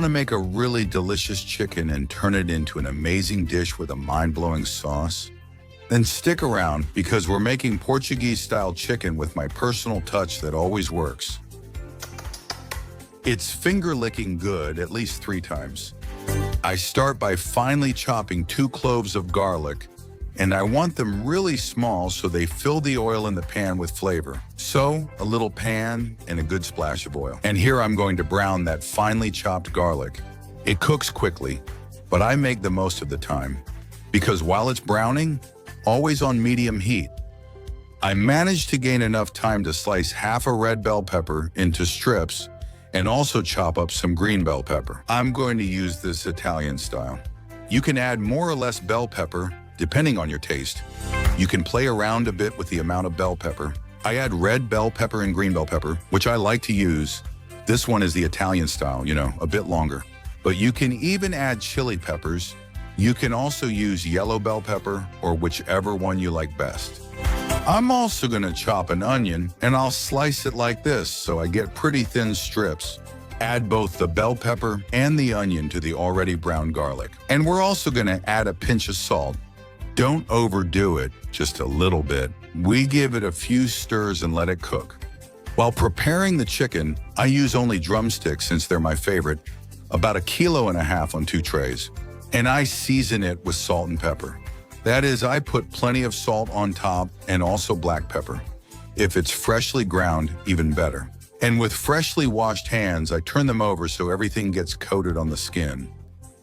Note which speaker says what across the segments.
Speaker 1: want to make a really delicious chicken and turn it into an amazing dish with a mind-blowing sauce? Then stick around because we're making Portuguese-style chicken with my personal touch that always works. It's finger-licking good at least 3 times. I start by finely chopping 2 cloves of garlic, and I want them really small so they fill the oil in the pan with flavor. So, a little pan and a good splash of oil. And here I'm going to brown that finely chopped garlic. It cooks quickly, but I make the most of the time, because while it's browning, always on medium heat. I managed to gain enough time to slice half a red bell pepper into strips and also chop up some green bell pepper. I'm going to use this Italian style. You can add more or less bell pepper depending on your taste. You can play around a bit with the amount of bell pepper. I add red bell pepper and green bell pepper, which I like to use. This one is the Italian style, a bit longer. But you can even add chili peppers. You can also use yellow bell pepper or whichever one you like best. I'm also gonna chop an onion and I'll slice it like this so I get pretty thin strips. Add both the bell pepper and the onion to the already browned garlic. And we're also gonna add a pinch of salt. Don't overdo it, just a little bit. We give it a few stirs and let it cook. While preparing the chicken, I use only drumsticks since they're my favorite, about 1.5 kilos on 2 trays. And I season it with salt and pepper. That is, I put plenty of salt on top and also black pepper. If it's freshly ground, even better. And with freshly washed hands, I turn them over so everything gets coated on the skin.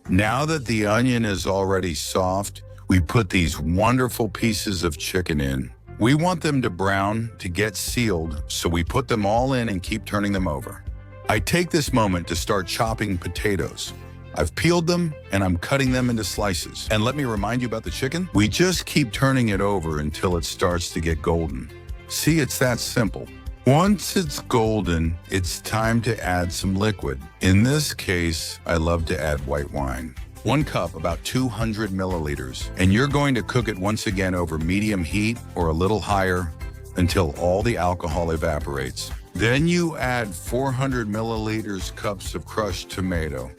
Speaker 1: Now that the onion is already soft, we put these wonderful pieces of chicken in. We want them to brown to get sealed, so we put them all in and keep turning them over. I take this moment to start chopping potatoes. I've peeled them and I'm cutting them into slices. And let me remind you about the chicken. We just keep turning it over until it starts to get golden. See, it's that simple. Once it's golden, it's time to add some liquid. In this case, I love to add white wine. 1 cup, about 200 milliliters. And you're going to cook it once again over medium heat or a little higher until all the alcohol evaporates. Then you add 400 milliliters cups of crushed tomato.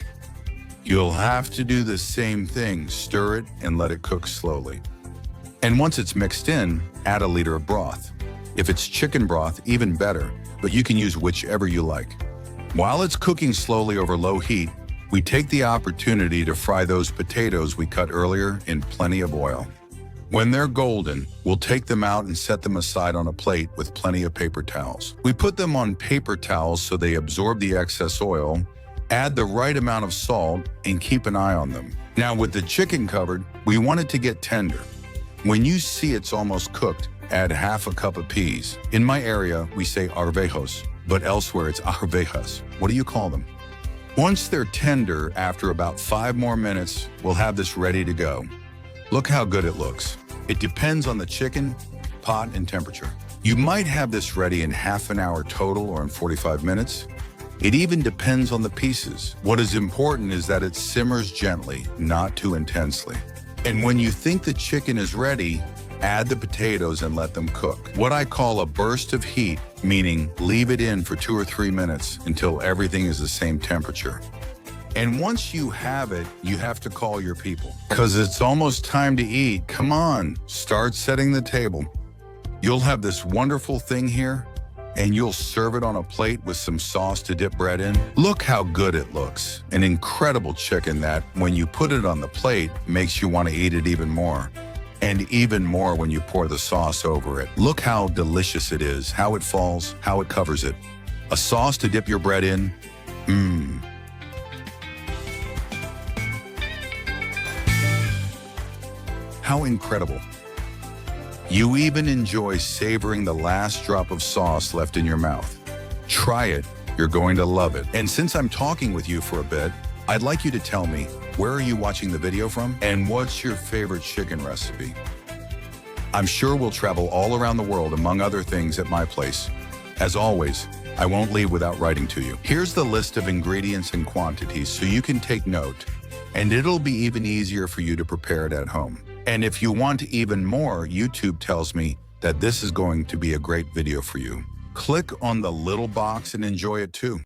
Speaker 1: You'll have to do the same thing, stir it and let it cook slowly. And once it's mixed in, add 1 liter of broth. If it's chicken broth, even better, but you can use whichever you like. While it's cooking slowly over low heat, we take the opportunity to fry those potatoes we cut earlier in plenty of oil. When they're golden, we'll take them out and set them aside on a plate with plenty of paper towels. We put them on paper towels so they absorb the excess oil, add the right amount of salt, and keep an eye on them. Now with the chicken covered, we want it to get tender. When you see it's almost cooked, add half a cup of peas. In my area, we say arvejos, but elsewhere it's arvejas. What do you call them? Once they're tender, after about 5 more minutes, we'll have this ready to go. Look how good it looks. It depends on the chicken, pot, and temperature. You might have this ready in half an hour total or in 45 minutes. It even depends on the pieces. What is important is that it simmers gently, not too intensely. And when you think the chicken is ready, add the potatoes and let them cook. What I call a burst of heat, meaning leave it in for 2 or 3 minutes until everything is the same temperature. And once you have it, you have to call your people. 'Cause it's almost time to eat. Come on, start setting the table. You'll have this wonderful thing here, and you'll serve it on a plate with some sauce to dip bread in. Look how good it looks. An incredible chicken that, when you put it on the plate, makes you want to eat it even more. And even more when you pour the sauce over it. Look how delicious it is, how it falls, how it covers it. A sauce to dip your bread in. How incredible. You even enjoy savoring the last drop of sauce left in your mouth. Try it, you're going to love it. And since I'm talking with you for a bit, I'd like you to tell me, where are you watching the video from? And what's your favorite chicken recipe? I'm sure we'll travel all around the world, among other things, at my place. As always, I won't leave without writing to you. Here's the list of ingredients and quantities so you can take note, and it'll be even easier for you to prepare it at home. And if you want even more, YouTube tells me that this is going to be a great video for you. Click on the little box and enjoy it too.